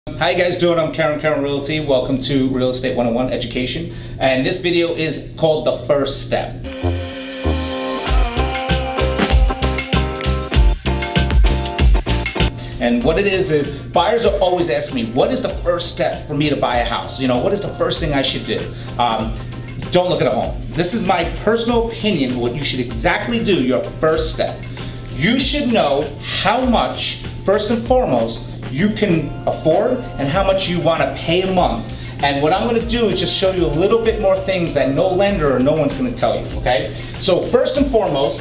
How you guys doing? I'm KerinRealty. Welcome to Real Estate 101 Education. And this video is called The First Step. And what it is buyers are always asking me, what is the first step for me to buy a house? You know, what is the first thing I should do? Don't look at a home. This is my personal opinion, what you should exactly do, your first step. You should know how much, first and foremost, you can afford and how much you want to pay a month. And what I'm going to do is just show you a little bit more things that no lender or no one's going to tell you, okay? So first and foremost,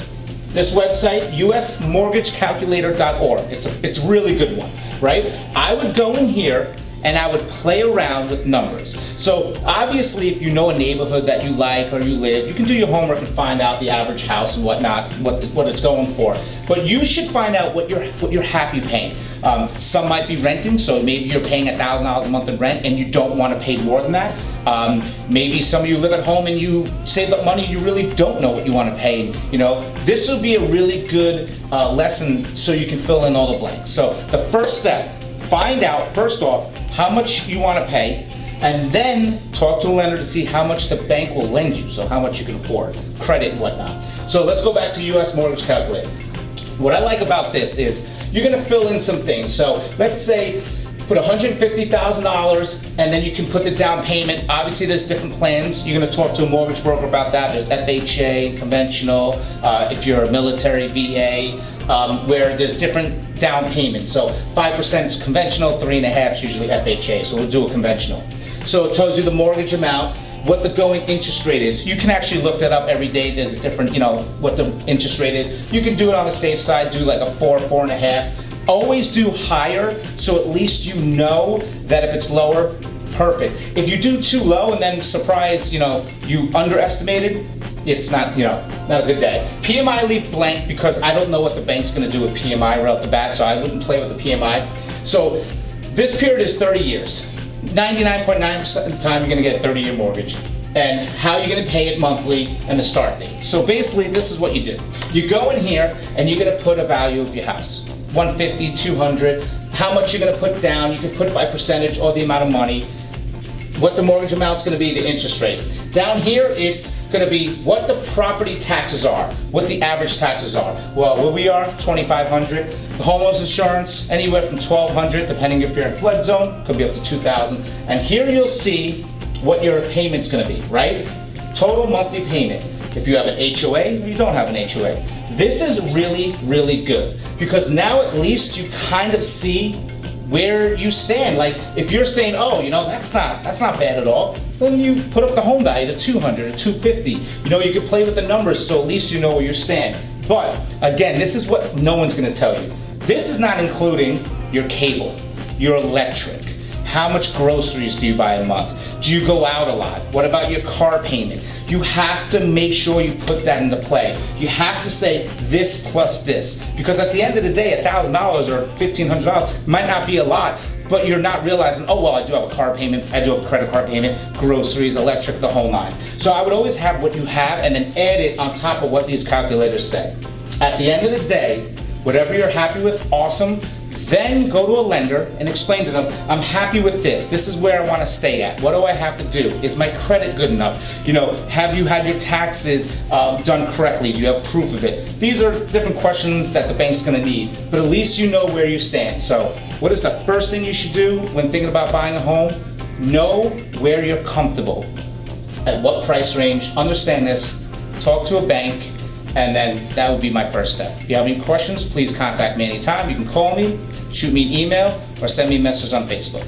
this website, usmortgagecalculator.org. It's a really good one, right? I would go in here and I would play around with numbers. So obviously, if you know a neighborhood that you like or you live, you can do your homework and find out the average house and whatnot, what it's going for. But you should find out what you're happy paying. Some might be renting, so maybe you're paying $1,000 a month in rent and you don't want to pay more than that. Maybe some of you live at home and you save up money, you really don't know what you want to pay. You know, this will be a really good lesson so you can fill in all the blanks. So the first step, find out first off how much you want to pay, and then talk to a lender to see how much the bank will lend you, so how much you can afford, credit and whatnot. So let's go back to US Mortgage Calculator. What I like about this is you're going to fill in some things. So let's say put $150,000 and then you can put the down payment. Obviously there's different plans. You're going to talk to a mortgage broker about that. There's FHA, conventional, if you're a military VA, where there's different down payments. So 5% is conventional, 3.5% is usually FHA. So we'll do a conventional. So it tells you the mortgage amount, what the going interest rate is. You can actually look that up every day. There's a different, what the interest rate is. You can do it on the safe side, do like a 4, 4.5. Always do higher, so at least you know that if it's lower, perfect. If you do too low and then surprise, you underestimated, it's not, not a good day. PMI leave blank because I don't know what the bank's gonna do with PMI right off the bat, so I wouldn't play with the PMI. So this period is 30 years. 99.9% of the time you're gonna get a 30-year mortgage. And how you're gonna pay it monthly and the start date. So basically this is what you do. You go in here and you're gonna put a value of your house. 150, 200, how much you're gonna put down. You can put it by percentage or the amount of money. What the mortgage amount's gonna be, the interest rate. Down here, it's gonna be what the property taxes are, what the average taxes are. Well, where we are, $2,500. The homeowner's insurance, anywhere from $1,200, depending if you're in flood zone, could be up to $2,000. And here you'll see what your payment's gonna be, right? Total monthly payment. If you have an HOA or you don't have an HOA. This is really, really good because now at least you kind of see where you stand. Like if you're saying, oh, that's not bad at all, then you put up the home value to 200 or 250. You can play with the numbers so at least you know where you stand. But again, this is what no one's gonna tell you. This is not including your cable, your electric. How much groceries do you buy a month? Do you go out a lot? What about your car payment? You have to make sure you put that into play. You have to say this plus this. Because at the end of the day, $1,000 or $1,500 might not be a lot, but you're not realizing, oh, well, I do have a car payment, I do have a credit card payment, groceries, electric, the whole nine. So I would always have what you have and then add it on top of what these calculators say. At the end of the day, whatever you're happy with, awesome. Then go to a lender and explain to them, I'm happy with this. This is where I want to stay at. What do I have to do? Is my credit good enough? Have you had your taxes done correctly? Do you have proof of it? These are different questions that the bank's going to need, but at least you know where you stand. So what is the first thing you should do when thinking about buying a home? Know where you're comfortable. At what price range? Understand this. Talk to a bank. And then that would be my first step. If you have any questions, please contact me anytime. You can call me, shoot me an email, or send me a message on Facebook.